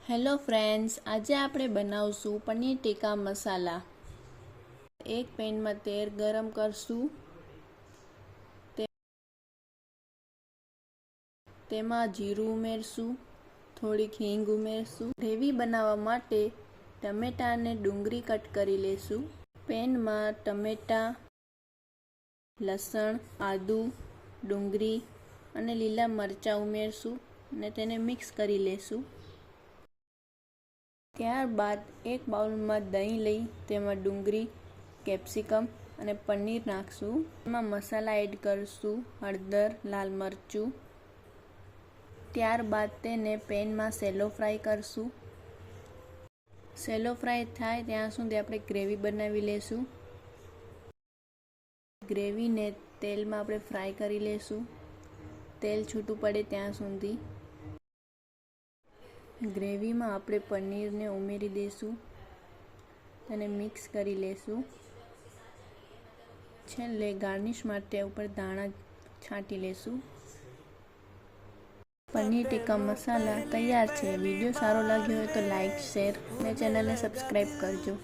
Hello friends, આજે આપણે બનાવશું પનીર ટીકા મસાલા। એક પેનમાં તેલ ગરમ કરશું, તેમાં જીરું ઉમેરશું, થોડીક હિંગ ઉમેરશું। ગ્રેવી બનાવવા માટે ટમેટાં અને ડુંગળી કટ કરી લેશું। પેનમાં ટમેટાં, લસણ, આદુ, ડુંગળી અને લીલા મરચાં ઉમેરશું અને તેને મિક્સ કરી લેશું। ત્યારબાદ એક બાઉલમાં દહીં લઈ તેમાં ડુંગળી, કેપ્સિકમ અને પનીર નાખશું। એમાં મસાલા એડ કરશું, હળદર, લાલ મરચું। ત્યારબાદ તેને પેનમાં સેલો ફ્રાય કરશું। સેલો ફ્રાય થાય ત્યાં સુધી આપણે ગ્રેવી બનાવી લેશું। ગ્રેવીને તેલમાં આપણે ફ્રાય કરી લેશું, તેલ છૂટું પડે ત્યાં સુધી। ગ્રેવીમાં આપણે પનીરને ઉમેરી દઈશું, તેને મિક્સ કરી લેશું। છેલ્લે ગાર્નિશ માટે ઉપર ધાણા છાંટી લેશું। પનીર ટીકા મસાલા તૈયાર છે। વિડીયો સારો લાગ્યો હોય તો લાઈક, શેર અને ચેનલને સબસ્ક્રાઈબ કરજો।